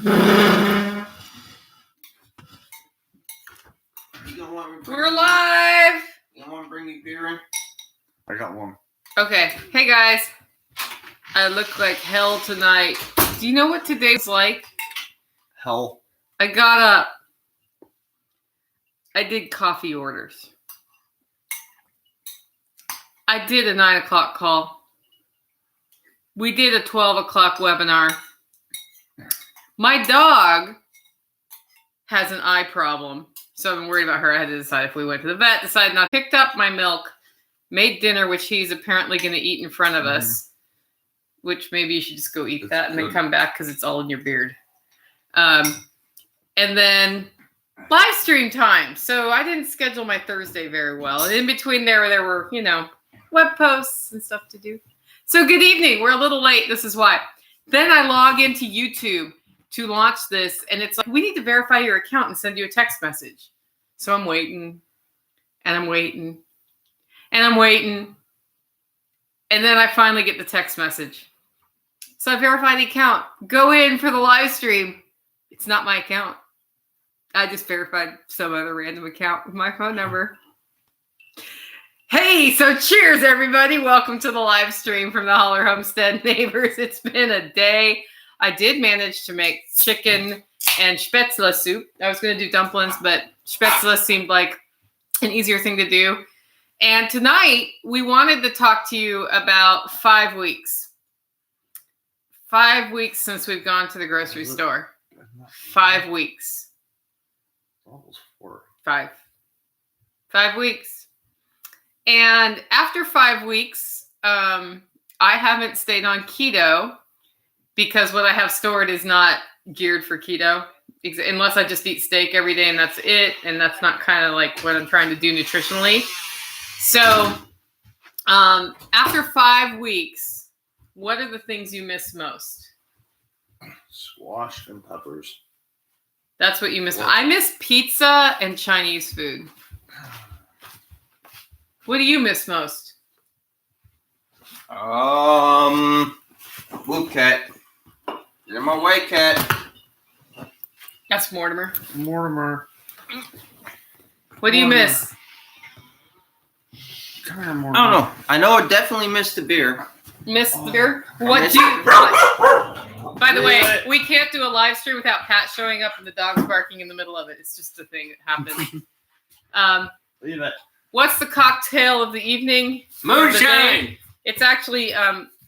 We're live. You want to bring me beer in? I got one. Okay. Hey guys. I look like hell tonight. Do you know what today's like? Hell. I got up. I did coffee orders. I did a 9 o'clock call. We did a 12 o'clock webinar. My dog has an eye problem, so I'm worried about her. I had to decide if we went to the vet, decided not. Picked up my milk, made dinner, which he's apparently going to eat in front of us, which maybe you should just go eat that and then come back because it's all in your beard. And then live stream time. So I didn't schedule my Thursday very well. And in between there were, web posts and stuff to do. So good evening. We're a little late. This is why. Then I log into YouTube to launch this, and it's like, we need to verify your account and send you a text message. So I'm waiting, and I'm waiting, and I'm waiting. And then I finally get the text message. So I verify the account. Go in for the live stream. It's not my account. I just verified some other random account with my phone number. Hey, so cheers, everybody. Welcome to the live stream from the Holler Homestead neighbors. It's been a day. I did manage to make chicken and spätzle soup. I was going to do dumplings, but spätzle seemed like an easier thing to do. And tonight, we wanted to talk to you about 5 weeks. 5 weeks since we've gone to the grocery store. 5 weeks. Almost 4. 5. 5 weeks. And after 5 weeks, I haven't stayed on keto because what I have stored is not geared for keto, unless I just eat steak every day and that's it. And that's not kind of like what I'm trying to do nutritionally. So after 5 weeks, what are the things you miss most? Squash and peppers. That's what you miss. I miss pizza and Chinese food. What do you miss most? Blue cat. You're my white cat. That's Mortimer. Mortimer. What do you miss? Come here, Mortimer. I don't know. I know I definitely missed the beer. Miss the beer? What miss do you... By the way, we can't do a live stream without Pat showing up and the dogs barking in the middle of it. It's just a thing that happens. Leave it. What's the cocktail of the evening? Moonshine! It's actually,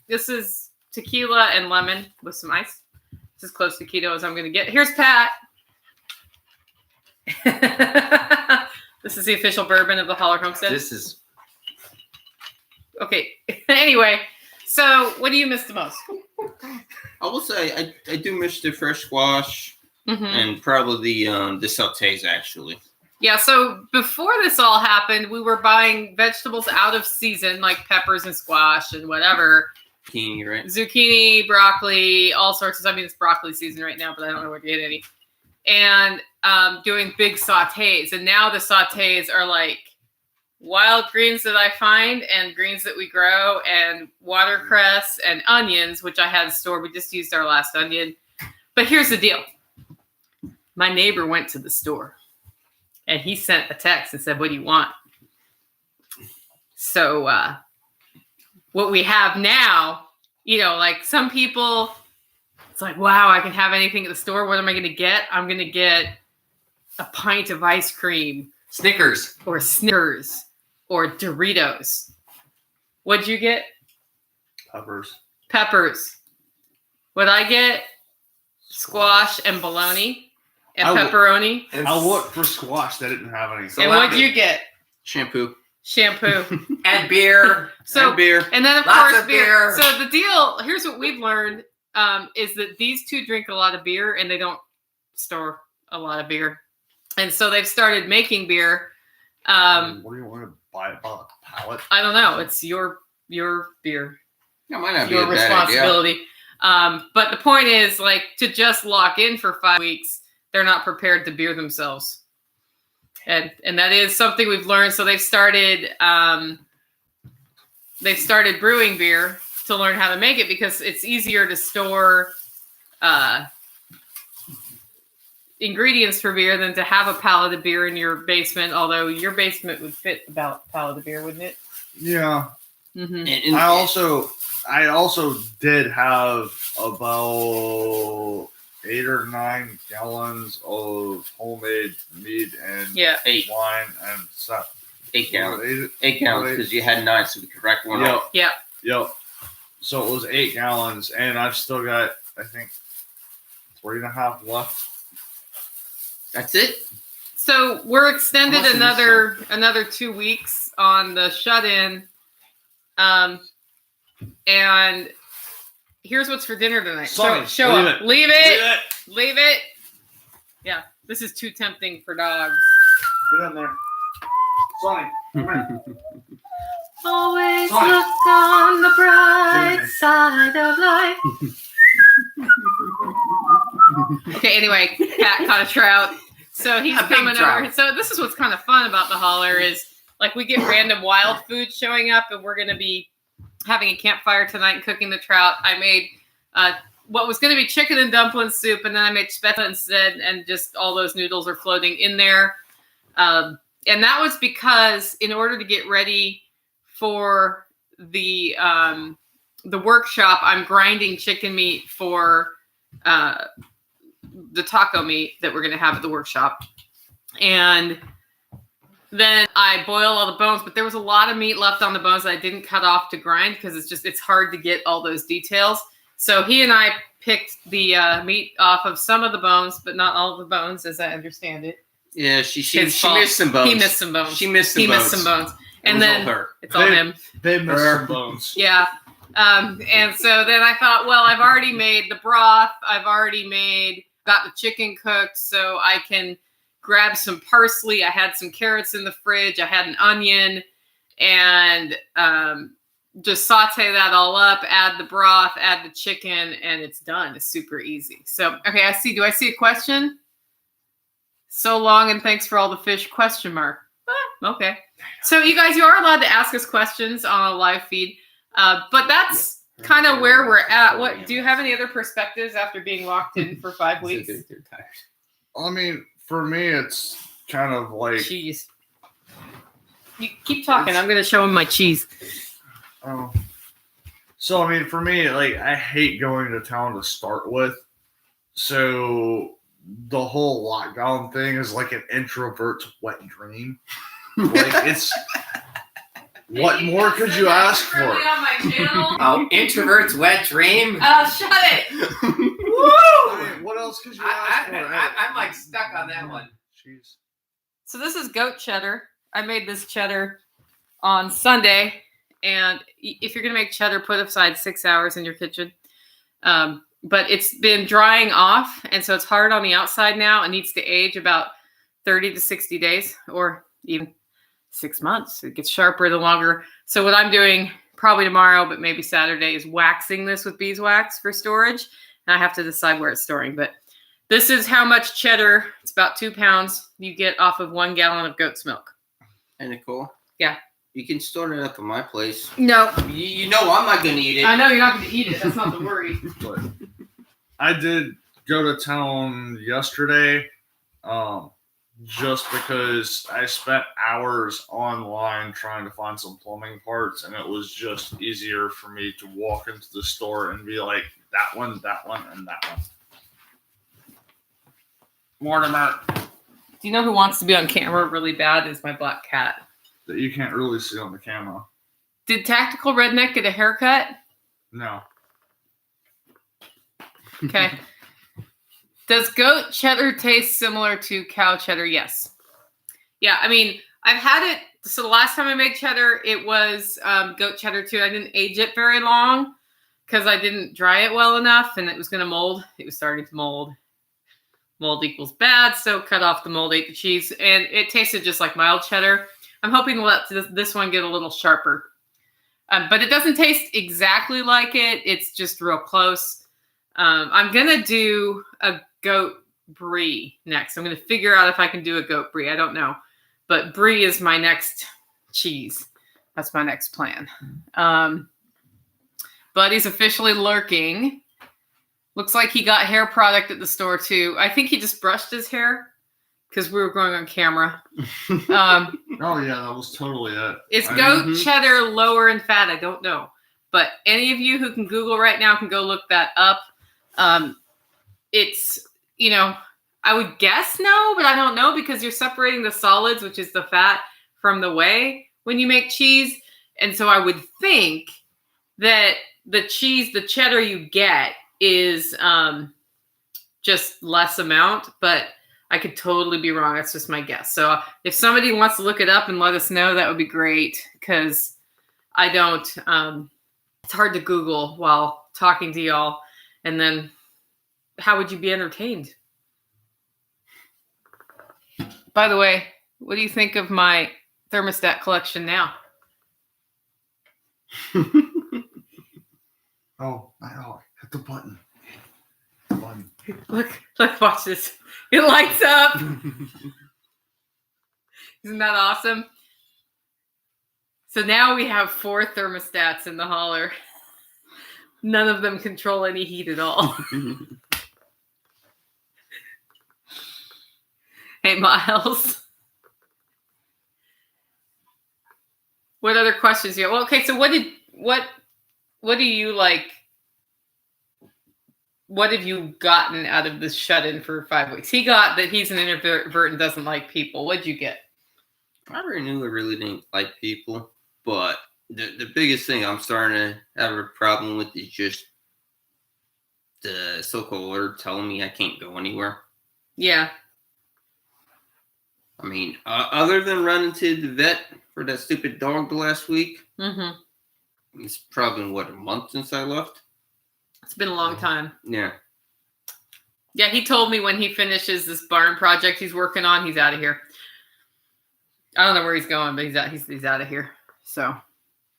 this is tequila and lemon with some ice. It's as close to keto as I'm going to get. Here's Pat. This is the official bourbon of the Holler Homestead. This is... Okay. Anyway, so what do you miss the most? I will say I do miss the fresh squash Mm-hmm. and probably the sautés, actually. Yeah, so before this all happened, we were buying vegetables out of season, like peppers and squash and whatever. Zucchini, right? Zucchini, broccoli, all sorts of stuff. I mean, it's broccoli season right now, but I don't know where to get any. And doing big sautés. And now the sautés are like wild greens that I find and greens that we grow and watercress and onions, which I had stored. We just used our last onion. But here's the deal. My neighbor went to the store. And he sent a text and said, what do you want? So what we have now, like some people, it's like, wow, I can have anything at the store. What am I going to get? I'm going to get a pint of ice cream. Snickers. Or Snickers. Or Doritos. What'd you get? Peppers. What'd I get? Squash and bologna. And pepperoni. I looked for squash. They didn't have any. And what'd you get? Shampoo. And beer. So, and beer. And then, of Lots course, of beer. So the deal, here's what we've learned, is that these two drink a lot of beer and they don't store a lot of beer. And so they've started making beer. What do you want to buy a pallet? I don't know. It's your beer. That might not be Your a bad idea. responsibility. But the point is, like, to just lock in for 5 weeks, they're not prepared to beer themselves. And that is something we've learned. So they've started brewing beer to learn how to make it because it's easier to store ingredients for beer than to have a pallet of beer in your basement. Although your basement would fit about a pallet of beer, wouldn't it? Yeah. Mm-hmm. I also did have about 8 or 9 gallons of homemade mead and wine and stuff. 8 gallons. 8 gallons because you had 9, so we could rack one off. Yeah. Yep. So it was 8 gallons, and I've still got, I think, 3.5 left. That's it. So we're extended another 2 weeks on the shut-in, and here's what's for dinner tonight. Sonny, show up. Leave it. Yeah, this is too tempting for dogs. Get in there, Sonny. Come here. Always look on the bright side of life. Okay, anyway, Pat caught a trout. So he's coming over. So this is what's kind of fun about the Holler is like we get random wild food showing up, and we're going to be having a campfire tonight and cooking the trout. I made what was going to be chicken and dumpling soup, and then I made spätzle instead, and just all those noodles are floating in there. And that was because in order to get ready for the workshop, I'm grinding chicken meat for the taco meat that we're going to have at the workshop. And then I boil all the bones, but there was a lot of meat left on the bones that I didn't cut off to grind because it's hard to get all those details. So he and I picked the meat off of some of the bones, but not all of the bones, as I understand it. Yeah, she missed some bones. He missed some bones. She missed some bones. And then it's all him. They missed some bones. Yeah. And so then I thought, well, I've already made the broth. I've already got the chicken cooked, so I can grab some parsley. I had some carrots in the fridge. I had an onion, and just saute that all up, add the broth, add the chicken, and it's done. It's super easy. So, okay, do I see a question? So long and thanks for all the fish, ? Okay. So you guys, you are allowed to ask us questions on a live feed, but that's kind of where we're at. What do you have any other perspectives after being locked in for 5 weeks? They're tired. I mean, for me, it's kind of like cheese. You keep talking. I'm going to show him my cheese. Oh. So, I mean, for me, like, I hate going to town to start with. So the whole lockdown thing is like an introvert's wet dream. Like, it's what more could you ask for? On my channel? Oh, introvert's wet dream. Oh, shut it! Woo! I mean, what else could you ask for? I'm like stuck on that one. Jeez. So this is goat cheddar. I made this cheddar on Sunday, and if you're gonna make cheddar, put aside 6 hours in your kitchen. But it's been drying off, and so it's hard on the outside now. It needs to age about 30 to 60 days, or even 6 months. It gets sharper the longer. So what I'm doing probably tomorrow, but maybe Saturday, is waxing this with beeswax for storage. And I have to decide where it's storing. But this is how much cheddar, it's about 2 pounds, you get off of 1 gallon of goat's milk. Isn't it cool? Yeah. You can store it up at my place. No. You know I'm not going to eat it. I know you're not going to eat it. That's not the worry. But I did go to town yesterday, just because I spent hours online trying to find some plumbing parts, and it was just easier for me to walk into the store and be like, that one, and that one. Mortimer. Do you know who wants to be on camera really bad is my black cat. That you can't really see on the camera. Did Tactical Redneck get a haircut? No. Okay. Does goat cheddar taste similar to cow cheddar? Yes. Yeah, I mean, I've had it. So the last time I made cheddar, it was goat cheddar too. I didn't age it very long because I didn't dry it well enough, and it was going to mold. It was starting to mold. Mold equals bad, so cut off the mold, ate the cheese, and it tasted just like mild cheddar. I'm hoping to let this one get a little sharper. But it doesn't taste exactly like it. It's just real close. I'm going to do a goat brie next. I'm going to figure out if I can do a goat brie. I don't know. But brie is my next cheese. That's my next plan. Buddy's officially lurking. Looks like he got hair product at the store too. I think he just brushed his hair because we were going on camera. Oh yeah, that was totally it. Is goat cheddar lower in fat? I don't know. But any of you who can Google right now can go look that up. It's, I would guess no, but I don't know because you're separating the solids, which is the fat, from the whey when you make cheese. And so I would think that the cheddar you get is just less amount, but I could totally be wrong. That's just my guess. So if somebody wants to look it up and let us know, that would be great because I don't, it's hard to Google while talking to y'all. And then how would you be entertained? By the way, what do you think of my thermostat collection now? Oh, hit the button. Look, watch this. It lights up. Isn't that awesome? So now we have 4 thermostats in the Holler. None of them control any heat at all. Hey, Miles. What other questions you have? Well, okay, so what do you like? What have you gotten out of this shut-in for 5 weeks? He got that he's an introvert and doesn't like people. What'd you get? I already knew I really didn't like people, but the biggest thing I'm starting to have a problem with is just the so-called order telling me I can't go anywhere. Yeah. I mean, other than running to the vet for that stupid dog the last week, it's probably, a month since I left? It's been a long time. Yeah. Yeah, he told me when he finishes this barn project he's working on, he's out of here. I don't know where he's going, but he's out of here. So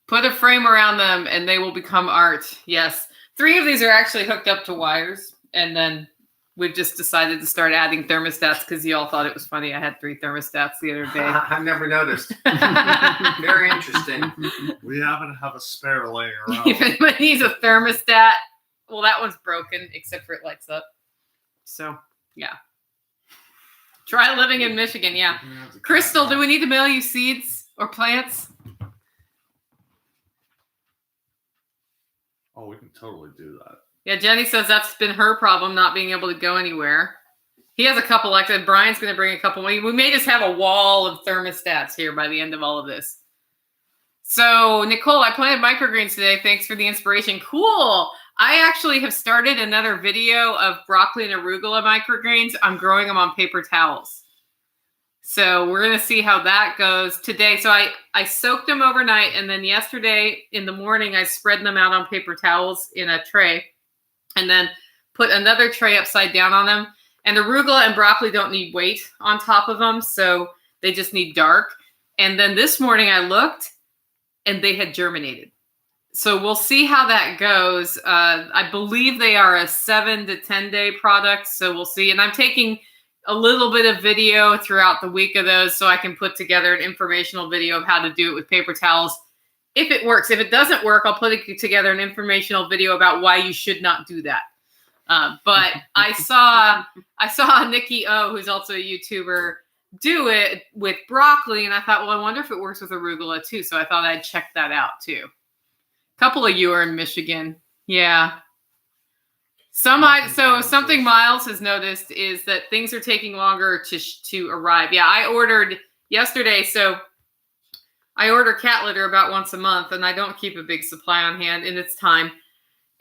put a frame around them and they will become art. Yes. 3 of these are actually hooked up to wires. And then we've just decided to start adding thermostats because y'all thought it was funny. I had 3 thermostats the other day. I've never noticed. Very interesting. We happen to have a spare laying around. If anyone needs a thermostat, well, that one's broken, except for it lights up. So, yeah. Try living in Michigan, yeah. Crystal, do we need to mail you seeds or plants? Oh, we can totally do that. Yeah, Jenny says that's been her problem, not being able to go anywhere. He has a couple like that. Brian's going to bring a couple. We may just have a wall of thermostats here by the end of all of this. So, Nicole, I planted microgreens today. Thanks for the inspiration. Cool. I actually have started another video of broccoli and arugula microgreens. I'm growing them on paper towels. So we're going to see how that goes today. So I soaked them overnight, and then yesterday in the morning, I spread them out on paper towels in a tray and then put another tray upside down on them. And arugula and broccoli don't need weight on top of them, so they just need dark. And then this morning I looked, and they had germinated. So we'll see how that goes. I believe they are a 7 to 10 day product. So we'll see. And I'm taking a little bit of video throughout the week of those so I can put together an informational video of how to do it with paper towels. If it works. If it doesn't work, I'll put together an informational video about why you should not do that. But I saw Nikki O, who's also a YouTuber, do it with broccoli. And I thought, well, I wonder if it works with arugula too. So I thought I'd check that out too. Couple of you are in Michigan. Yeah. So something Miles has noticed is that things are taking longer to arrive. Yeah, I ordered yesterday. So I order cat litter about once a month, and I don't keep a big supply on hand, and it's time.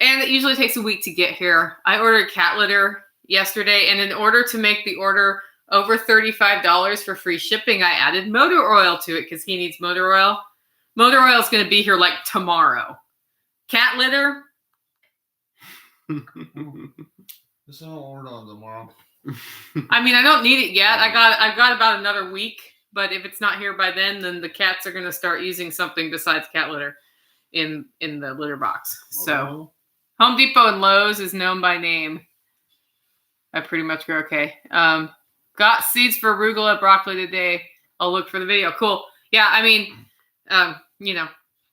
And it usually takes a week to get here. I ordered cat litter yesterday, and in order to make the order over $35 for free shipping, I added motor oil to it because he needs motor oil. Motor oil is going to be here like tomorrow. Cat litter. This will order on tomorrow. I mean, I don't need it yet. I've got about another week, but if it's not here by then the cats are going to start using something besides cat litter in the litter box. So Home Depot and Lowe's is known by name. I pretty much go okay. Got seeds for arugula broccoli today. I'll look for the video. Cool. Yeah, I mean, now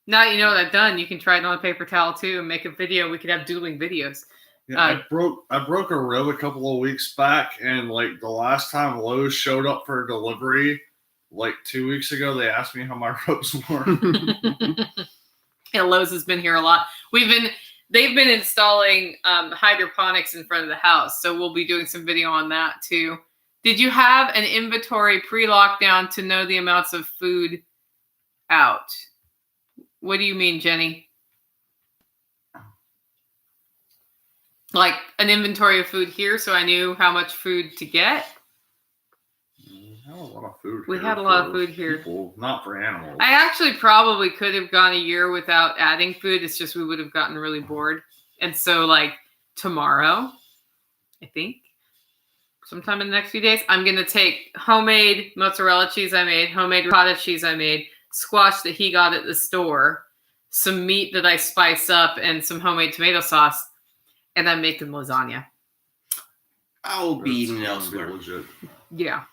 that you know what I've done, you can try it on a paper towel too and make a video. We could have dueling videos. Yeah, I broke a rib a couple of weeks back, and like the last time Lowe's showed up for delivery, like 2 weeks ago, they asked me how my ribs were. Yeah, Lowe's has been here a lot. They've been installing hydroponics in front of the house, so we'll be doing some video on that too. Did you have an inventory pre-lockdown to know the amounts of food out? What do you mean, Jenny? Like an inventory of food here, so I knew how much food to get? We had a lot of food We here had a lot of for food here. people, not for animals. I actually probably could have gone a year without adding food. It's just we would have gotten really bored. And so, like, tomorrow, I think, sometime in the next few days, I'm going to take homemade mozzarella cheese I made, homemade ricotta cheese I made, squash that he got at the store, some meat that I spice up, and some homemade tomato sauce. And I'm making lasagna. I'll be eating That's elsewhere. legit. Yeah.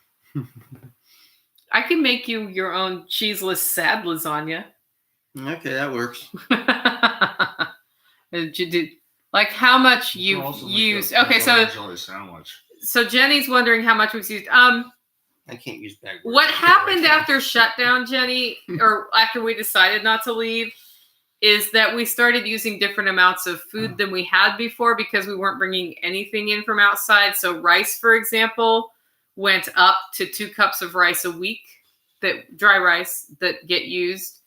I can make you your own cheeseless sad lasagna. Okay, that works. Did you do, like how much You you can also make used? a Okay, so jelly sandwich. Jenny's wondering how much was used. I can't use bag words. What happened Right now. after shutdown, Jenny, or after we decided not to leave, is that we started using different amounts of food than we had before because we weren't bringing anything in from outside. So rice, for example, went up to 2 cups of rice a week, that dry rice that get used.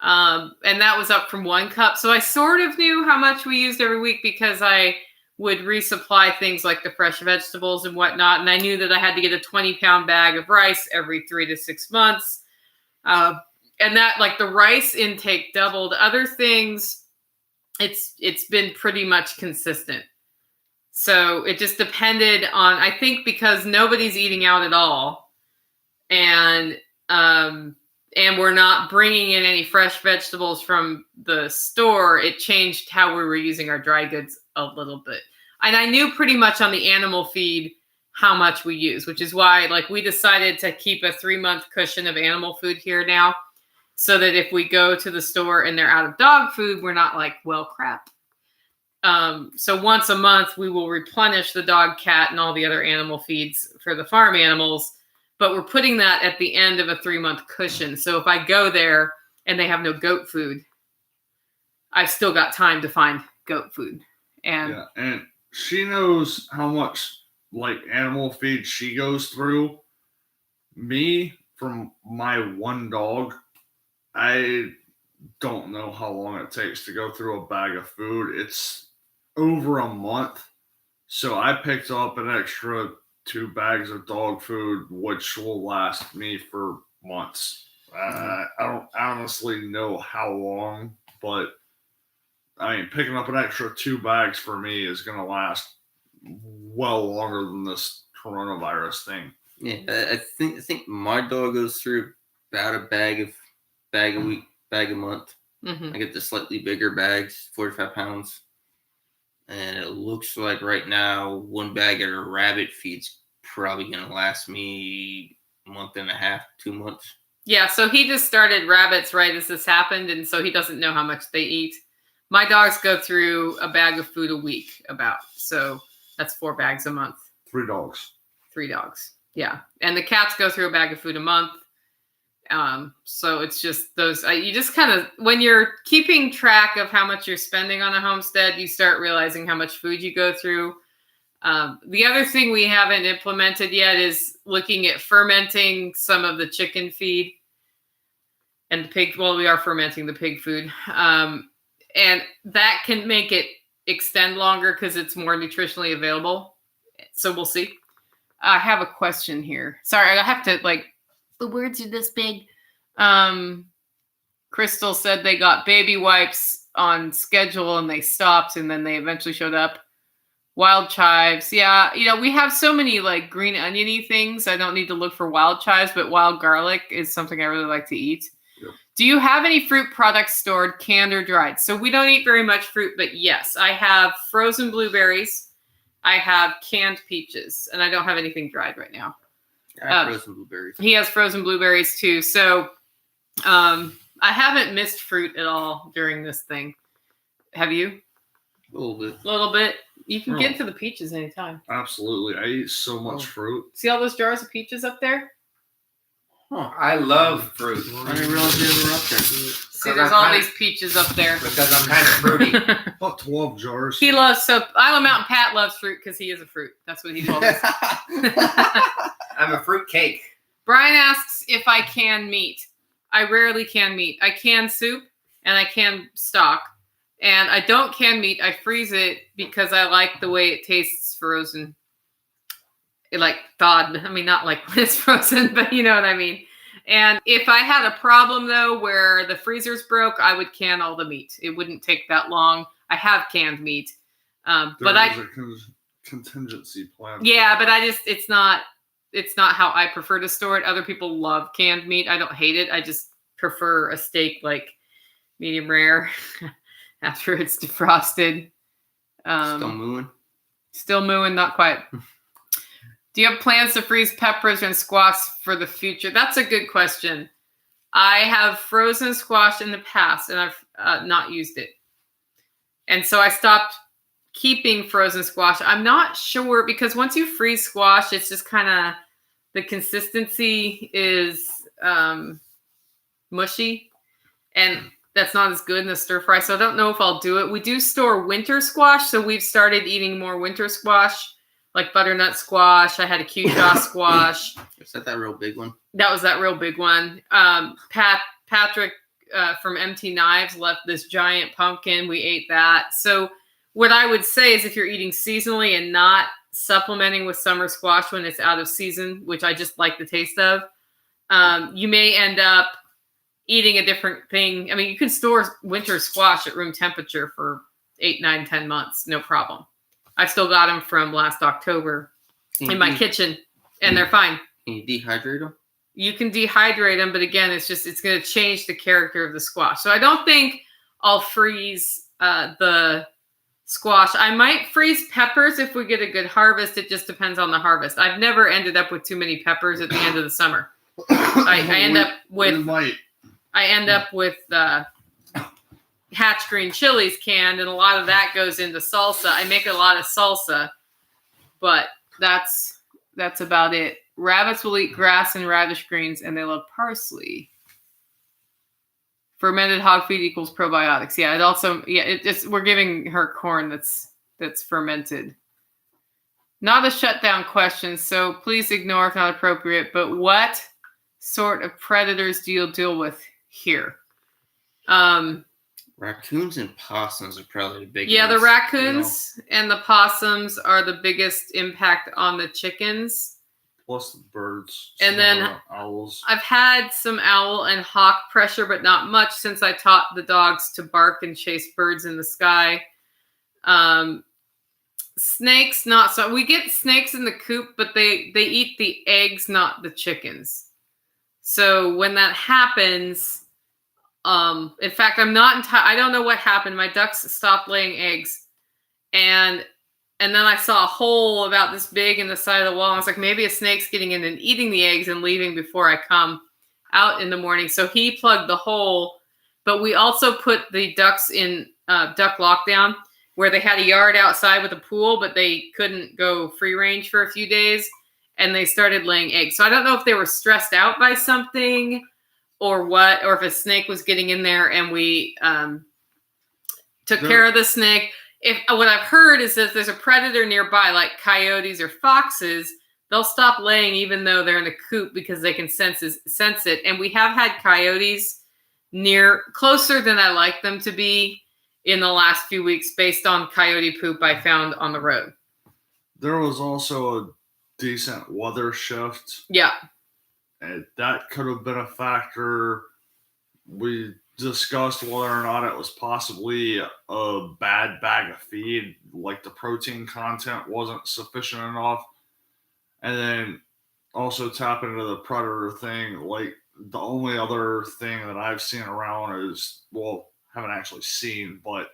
And that was up from 1 cup. So I sort of knew how much we used every week because I would resupply things like the fresh vegetables and whatnot. And I knew that I had to get a 20-pound bag of rice every 3 to 6 months. And that, like, the rice intake doubled. Other things, it's been pretty much consistent. So it just depended on, I think, because nobody's eating out at all, and we're not bringing in any fresh vegetables from the store. It changed how we were using our dry goods a little bit. And I knew pretty much on the animal feed how much we use, which is why, like, we decided to keep a 3-month cushion of animal food here now. So that if we go to the store and they're out of dog food, we're not like, well, crap. So once a month, we will replenish the dog, cat, and all the other animal feeds for the farm animals. But we're putting that at the end of a 3-month cushion. So if I go there and they have no goat food, I've still got time to find goat food. And she knows how much like animal feed she goes through. Me, from my one dog, I don't know how long it takes to go through a bag of food. It's over a month. So I picked up an extra 2 bags of dog food, which will last me for months. I don't honestly know how long, but I mean, picking up an extra 2 bags for me is going to last well longer than this coronavirus thing. Yeah, I think my dog goes through about a bag a week, bag a month. I get the slightly bigger bags, 45 pounds. And it looks like right now, 1 bag of rabbit feed's probably going to last me a month and a half, 2 months. yeah, so he just started rabbits right as this happened. And so he doesn't know how much they eat. My dogs go through a bag of food a week about. So that's 4 bags a month. 3 dogs. 3 dogs. Yeah. And the cats go through a bag of food a month. So it's just those, you just kind of, when you're keeping track of how much you're spending on a homestead, you start realizing how much food you go through. The other thing we haven't implemented yet is looking at fermenting some of the chicken feed and the pig. Well, we are fermenting the pig food. And that can make it extend longer because it's more nutritionally available. So we'll see. I have a question here. Sorry, I have to, like, the words are this big. Crystal said they got baby wipes on schedule and they stopped and then they eventually showed up. Wild chives. Yeah, we have so many like green oniony things. I don't need to look for wild chives, but wild garlic is something I really like to eat. Yep. Do you have any fruit products stored, canned or dried? So we don't eat very much fruit, but yes, I have frozen blueberries. I have canned peaches, and I don't have anything dried right now. I have frozen blueberries. He has frozen blueberries too. So I haven't missed fruit at all during this thing. Have you? A little bit. A little bit. You can get to the peaches anytime. Absolutely. I eat so much fruit. See all those jars of peaches up there? I love fruit I didn't realize they were up there. See, there's all these peaches up there. because I'm kind of fruity. About 12 jars. He loves, so Island Mountain Pat loves fruit because he is a fruit. That's what he told us. I'm a fruit cake. Brian asks if I can meat. I rarely can meat. I can soup and I can stock. And I don't can meat. I freeze it because I like the way it tastes frozen. It like thawed. I mean, not like when it's frozen, but you know what I mean. And if I had a problem though, where the freezer's broke, I would can all the meat. It wouldn't take that long. I have canned meat, but I contingency plan. yeah, but I just it's not how I prefer to store it. Other people love canned meat. I don't hate it. I just prefer a steak like medium rare after it's defrosted. Still mooing. Still mooing, not quite. Do you have plans to freeze peppers and squash for the future? That's a good question. I have frozen squash in the past, and I've not used it. And so I stopped keeping frozen squash. I'm not sure, because once you freeze squash, it's just kind of, the consistency is mushy. And that's not as good in the stir fry. So I don't know if I'll do it. We do store winter squash. So we've started eating more winter squash. Like butternut squash. I had a Q-Shaw squash. Is that real big one? That was that real big one. Patrick from MT Knives left this giant pumpkin. We ate that. So what I would say is if you're eating seasonally and not supplementing with summer squash when it's out of season, which I just like the taste of, you may end up eating a different thing. I mean, you can store winter squash at room temperature for 8, 9, 10 months. No problem. I still got them from last October in my kitchen, and they're fine. Can you dehydrate them? You can dehydrate them, but again, it's going to change the character of the squash. So I don't think I'll freeze the squash. I might freeze peppers if we get a good harvest. It just depends on the harvest. I've never ended up with too many peppers at the end of the summer. I end up with Hatch green chilies canned, and a lot of that goes into salsa. I make a lot of salsa, but that's about it. Rabbits will eat grass and radish greens, and they love parsley. Fermented hog feed equals probiotics. Yeah, it also we're giving her corn that's fermented. Not a shutdown question, so please ignore if not appropriate. But what sort of predators do you deal with here? Raccoons and possums are probably the biggest. Yeah, the raccoons and the possums are the biggest impact on the chickens. Plus the birds. And then owls. I've had some owl and hawk pressure, but not much since I taught the dogs to bark and chase birds in the sky. Snakes, not so. We get snakes in the coop, but they eat the eggs, not the chickens. So when that happens... in fact, I don't know what happened. My ducks stopped laying eggs, and then I saw a hole about this big in the side of the wall. I was like, maybe a snake's getting in and eating the eggs and leaving before I come out in the morning. So he plugged the hole, but we also put the ducks in duck lockdown, where they had a yard outside with a pool, but they couldn't go free range for a few days, and they started laying eggs. So I don't know if they were stressed out by something or what, or if a snake was getting in there and we took care of the snake. If what I've heard is that if there's a predator nearby, like coyotes or foxes, they'll stop laying even though they're in a coop because they can sense it. And we have had coyotes closer than I like them to be in the last few weeks based on coyote poop I found on the road. There was also a decent weather shift. Yeah. And that could have been a factor. We discussed whether or not it was possibly a bad bag of feed, like the protein content wasn't sufficient enough. And then also tapping into the predator thing, like the only other thing that I've seen around is, well, haven't actually seen, but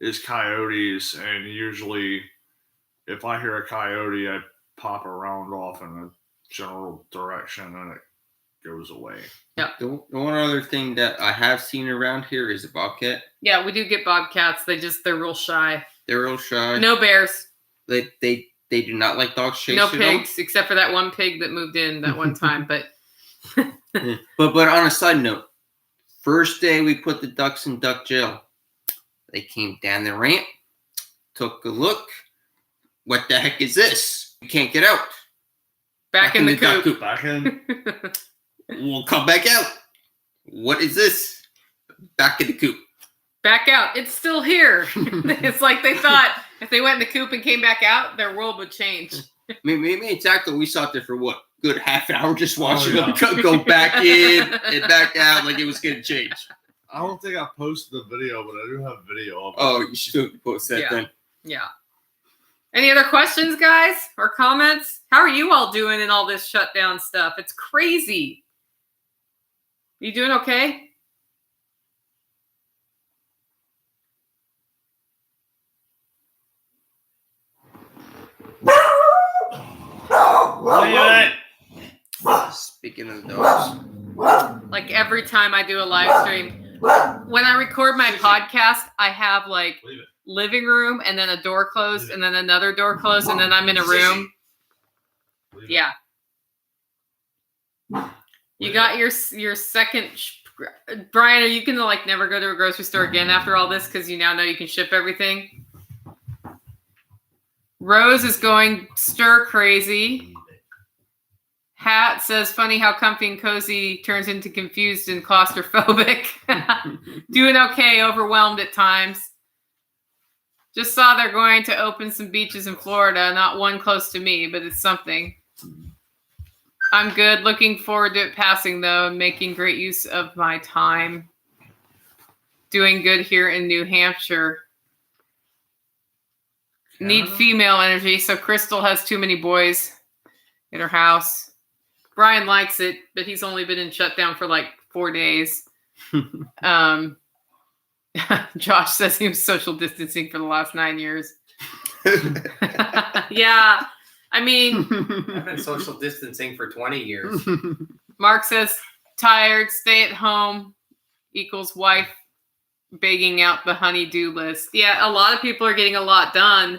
is coyotes. And usually if I hear a coyote, I pop a round off in a general direction and it goes away. Yeah. The one other thing that I have seen around here is a bobcat. Yeah, we do get bobcats. They're real shy. They're real shy. No bears. They do not like dogs chasing No them. pigs, except for that one pig that moved in that one time. But But on a side note, first day we put the ducks in duck jail. They came down the ramp, took a look. What the heck is this? We can't get out. back in the duck coop. Back in. We'll come back out. What is this? Back in the coop. Back out. It's still here. It's like they thought if they went in the coop and came back out, their world would change. Me and Tackle, we sat there for what? Good half an hour just watching yeah. them go back in and back out like it was going to change. I don't think I posted the video, but I do have video of it. Oh, you should post that Yeah. then. Yeah. Any other questions, guys, or comments? How are you all doing in all this shutdown stuff? It's crazy. You doing okay? Speaking of the dogs. Like every time I do a live stream, when I record my podcast, I have like Leave it. living room and then a door closed and then another door closed and then I'm in a room. Leave it. Yeah. You got your second. Brian, are you gonna like never go to a grocery store again after all this because you now know you can ship everything? Rose is going stir crazy. Hat says, funny how comfy and cozy turns into confused and claustrophobic. Doing okay, overwhelmed at times. Just saw they're going to open some beaches in Florida. Not one close to me, but it's something. I'm good. Looking forward to it passing, though, and making great use of my time. Doing good here in New Hampshire. Need female energy, so Crystal has too many boys in her house. Brian likes it, but he's only been in shutdown for like 4 days. Josh says he was social distancing for the last 9 years. Yeah, I mean, I've been social distancing for 20 years. Mark says tired, stay at home equals wife begging out the honey-do list. Yeah, a lot of people are getting a lot done,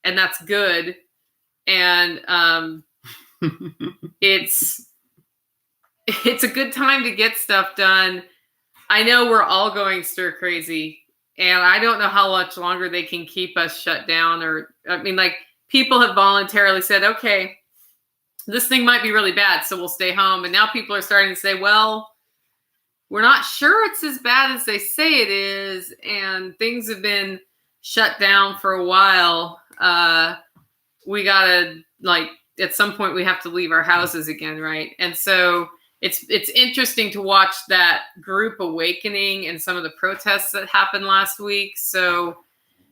and that's good. And it's a good time to get stuff done. I know we're all going stir crazy, and I don't know how much longer they can keep us shut down. Or, I mean, like, people have voluntarily said, okay, this thing might be really bad, so we'll stay home. And now people are starting to say, well, we're not sure it's as bad as they say it is, and things have been shut down for a while. We gotta, like, at some point we have to leave our houses again, right? And so it's interesting to watch that group awakening and some of the protests that happened last week. So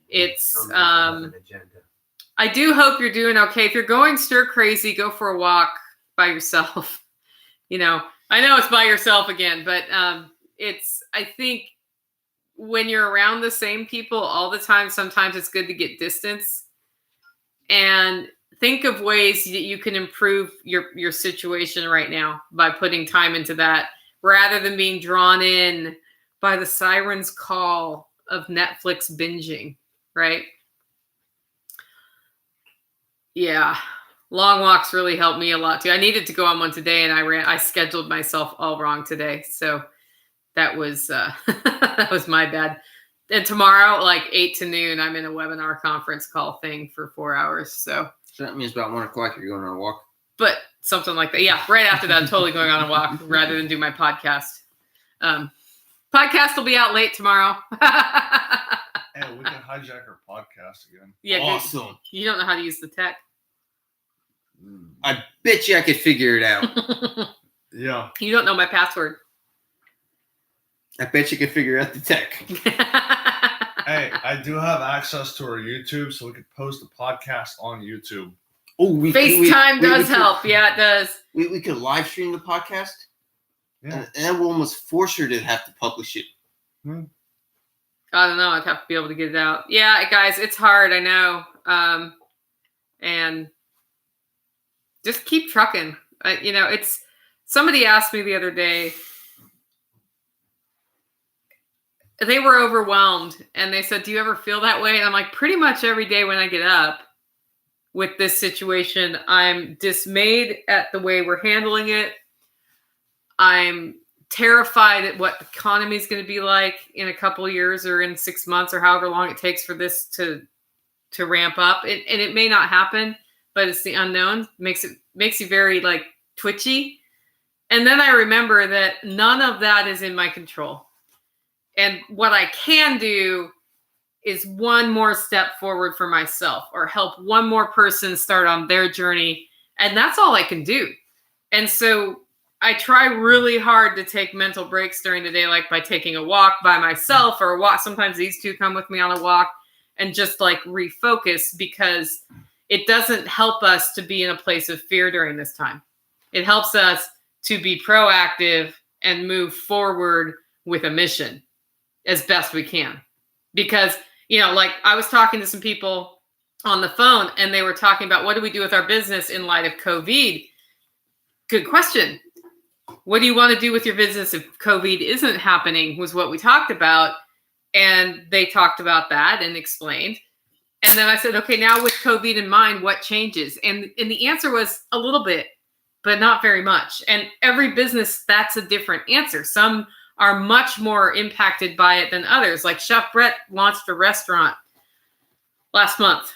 it's Some people have an agenda. I do hope you're doing okay. If you're going stir crazy, go for a walk by yourself. You know, I know it's by yourself again, but I think when you're around the same people all the time, sometimes it's good to get distance and think of ways that you can improve your situation right now by putting time into that rather than being drawn in by the siren's call of Netflix binging, right? Yeah. Long walks really helped me a lot too. I needed to go on one today and I scheduled myself all wrong today. So that was that was my bad. And tomorrow, like 8 to noon, I'm in a webinar conference call thing for 4 hours. So that means about 1 o'clock you're going on a walk. But something like that. Yeah, right after that, I'm totally going on a walk rather than do my podcast. Podcast will be out late tomorrow. Hey, we can hijack our podcast again. Yeah, Awesome. you don't know how to use the tech. I bet you I could figure it out. Yeah. You don't know my password. I bet you could figure out the tech. Hey, I do have access to our YouTube, so we could post the podcast on YouTube. Oh, FaceTime does help. Yeah, it does. We could live stream the podcast. Yeah. And then we'll almost force her to have to publish it. I don't know. I'd have to be able to get it out. Yeah, guys, it's hard. I know. And just keep trucking. It's somebody asked me the other day. They were overwhelmed and they said, do you ever feel that way? And I'm like, pretty much every day when I get up. with this situation. I'm dismayed at the way we're handling it. I'm terrified at what the economy is going to be like in a couple of years or in 6 months or however long it takes for this to ramp up. And it may not happen, but it's the unknown. Makes you very like twitchy. And then I remember that none of that is in my control. And what I can do is one more step forward for myself or help one more person start on their journey. And that's all I can do. And so I try really hard to take mental breaks during the day, like by taking a walk by myself or a walk. Sometimes these two come with me on a walk and just like refocus, because it doesn't help us to be in a place of fear during this time. It helps us to be proactive and move forward with a mission as best we can. Because, like I was talking to some people on the phone and they were talking about what do we do with our business in light of COVID? Good question. What do you want to do with your business if COVID isn't happening was what we talked about. And they talked about that and explained. And then I said, okay, now with COVID in mind, what changes? And the answer was a little bit, but not very much. And every business, that's a different answer. Some are much more impacted by it than others. Like Chef Brett launched a restaurant last month.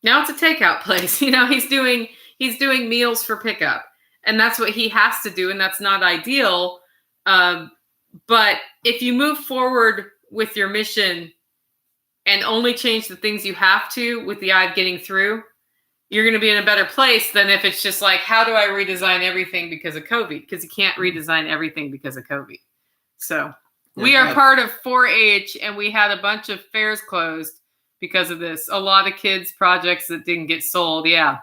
Now it's a takeout place. He's doing meals for pickup. And that's what he has to do. And that's not ideal. But if you move forward with your mission and only change the things you have to with the eye of getting through, you're going to be in a better place than if it's just like, how do I redesign everything because of COVID? Because you can't redesign everything because of COVID. So we are part of 4-H, and we had a bunch of fairs closed because of this. A lot of kids' projects that didn't get sold. Yeah.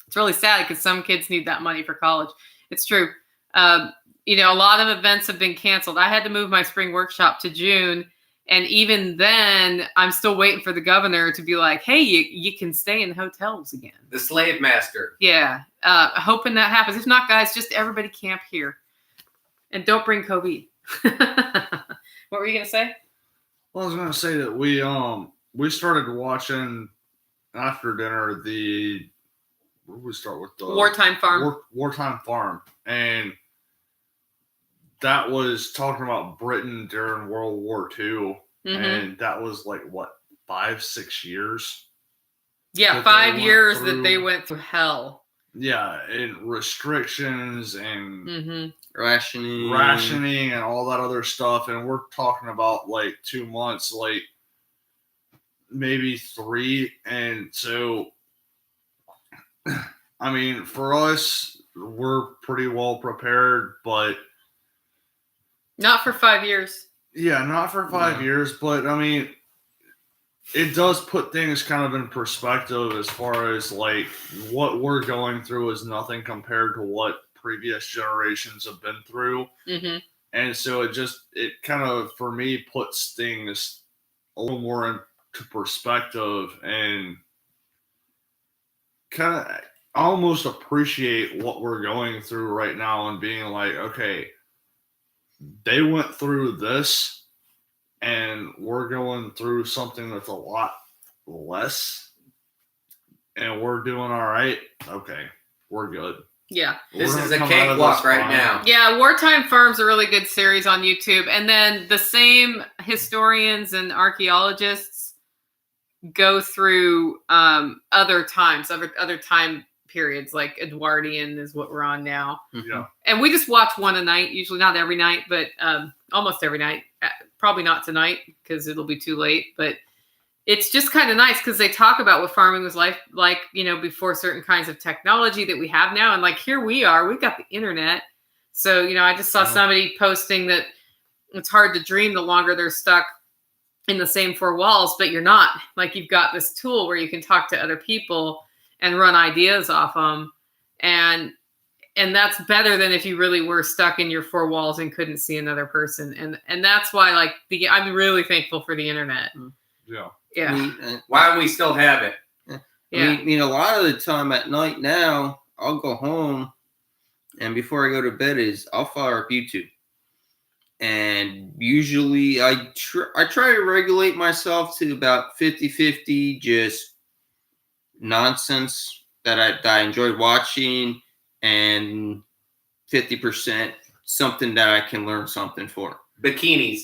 It's really sad because some kids need that money for college. It's true. A lot of events have been canceled. I had to move my spring workshop to June. And even then, I'm still waiting for the governor to be like, hey, you can stay in hotels again. The slave master. Yeah. Hoping that happens. If not, guys, just everybody camp here. And don't bring COVID. What were you going to say? Well, I was going to say that we started watching after dinner where did we start with? The Wartime Farm. Wartime Farm. And that was talking about Britain during World War II. Mm-hmm. And that was like, 5-6 years? Yeah, 5 years that they went through hell. Yeah, and restrictions and rationing and all that other stuff. And we're talking about like 2 months, like maybe 3. And so, I mean, for us, we're pretty well prepared, but not for 5 years. Yeah, not for 5 years, but I mean, it does put things kind of in perspective as far as like what we're going through is nothing compared to what previous generations have been through. Mm-hmm. And so it kind of, for me, puts things a little more into perspective and kind of almost appreciate what we're going through right now and being like, okay, they went through this and we're going through something that's a lot less and we're doing all right. Okay, we're good. Yeah. This is a cakewalk right now. Yeah, Wartime Farm's a really good series on YouTube. And then the same historians and archaeologists go through other times, other time periods, like Edwardian is what we're on now. Yeah. And we just watch one a night, usually not every night, but almost every night. Probably not tonight because it'll be too late. But it's just kind of nice because they talk about what farming was like, before certain kinds of technology that we have now. And like, here we are, we've got the internet. So, I just saw somebody posting that it's hard to dream the longer they're stuck in the same 4 walls, but you're not. Like, you've got this tool where you can talk to other people and run ideas off them. And that's better than if you really were stuck in your 4 walls and couldn't see another person. And that's why, I'm really thankful for the internet. Yeah. Yeah. Why we still have it. Yeah. I mean, a lot of the time at night now, I'll go home and before I go to bed I'll fire up YouTube. And usually I try to regulate myself to about 50-50, just nonsense that I enjoyed watching, and 50% something that I can learn something for. Bikinis.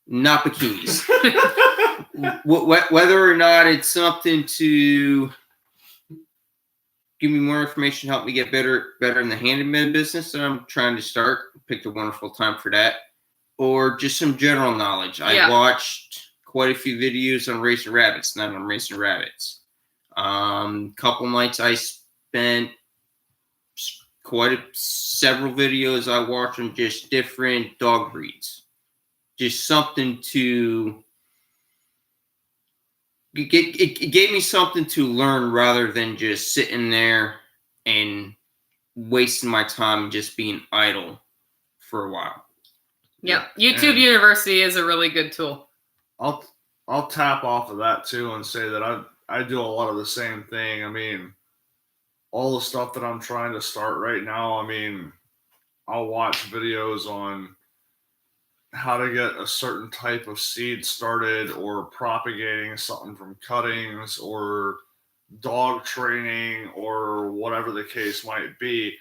Not bikinis. Whether or not it's something to give me more information, help me get better in the handyman business that I'm trying to start. Picked a wonderful time for that. Or just some general knowledge. I watched quite a few videos on racing rabbits, not on racing rabbits. Couple nights I spent several videos I watched on just different dog breeds. Just something to it gave me something to learn rather than just sitting there and wasting my time just being idle for a while. Yep. YouTube University is a really good tool. I'll tap off of that too and say that I do a lot of the same thing. I mean, all the stuff that I'm trying to start right now, I mean, I'll watch videos on how to get a certain type of seed started, or propagating something from cuttings, or dog training, or whatever the case might be.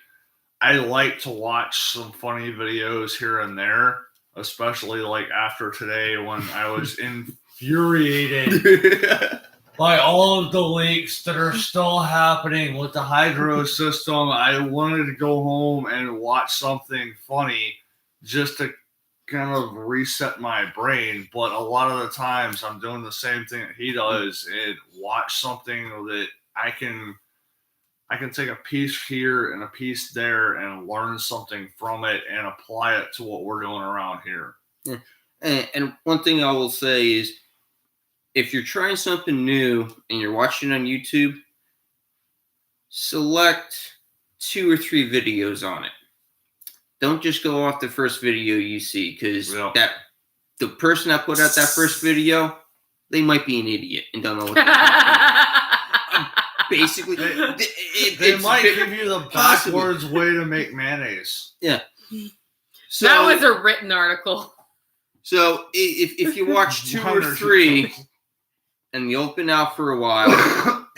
I like to watch some funny videos here and there, especially like after today when I was infuriated by all of the leaks that are still happening with the hydro system. I wanted to go home and watch something funny just to kind of reset my brain, but a lot of the times I'm doing the same thing that he does and watch something that I can take a piece here and a piece there and learn something from it and apply it to what we're doing around here. Yeah. And one thing I will say is, if you're trying something new and you're watching on YouTube, select 2 or 3 videos on it. Don't just go off the first video you see, because the person that put out that first video, they might be an idiot and don't know what they're talking about. Basically, they might give you the backwards way to make mayonnaise. Yeah. So, that was a written article. So if you watch 2 or 3 and you open out for a while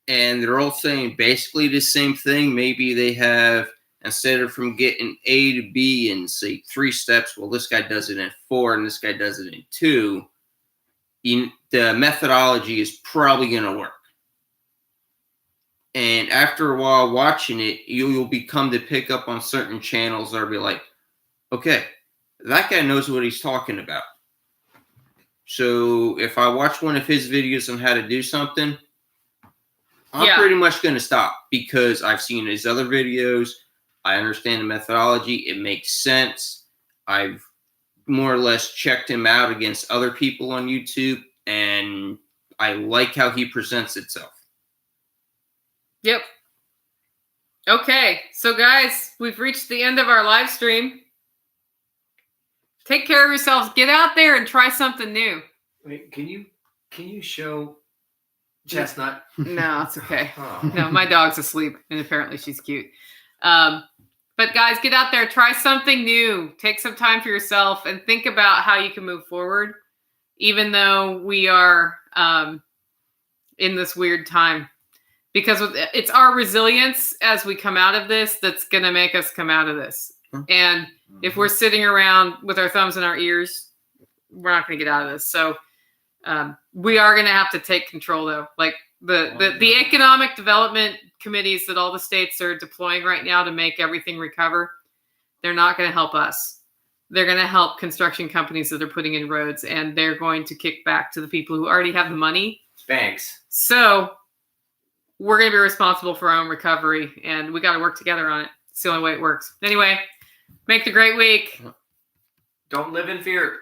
and they're all saying basically the same thing, maybe they have, instead of from getting A to B in, say, 3 steps, well, this guy does it in 4 and this guy does it in 2, the methodology is probably going to work. And after a while watching it, you'll become to pick up on certain channels that will be like, okay, that guy knows what he's talking about. So if I watch one of his videos on how to do something, I'm pretty much going to stop, because I've seen his other videos. I understand the methodology. It makes sense. I've more or less checked him out against other people on YouTube, and I like how he presents itself. Yep. Okay, so guys, we've reached the end of our live stream. Take care of yourselves. Get out there and try something new. Wait, can you show Chestnut? No, it's okay. Oh. No, my dog's asleep, and apparently she's cute. But guys, get out there, try something new. Take some time for yourself and think about how you can move forward, even though we are in this weird time. Because it's our resilience as we come out of this that's going to make us come out of this. And if we're sitting around with our thumbs in our ears, we're not going to get out of this. So we are going to have to take control, though. Like the economic development committees that all the states are deploying right now to make everything recover, they're not going to help us. They're going to help construction companies that are putting in roads, and they're going to kick back to the people who already have the money. Thanks. So we're going to be responsible for our own recovery, and we got to work together on it. It's the only way it works. Anyway, make the great week. Don't live in fear.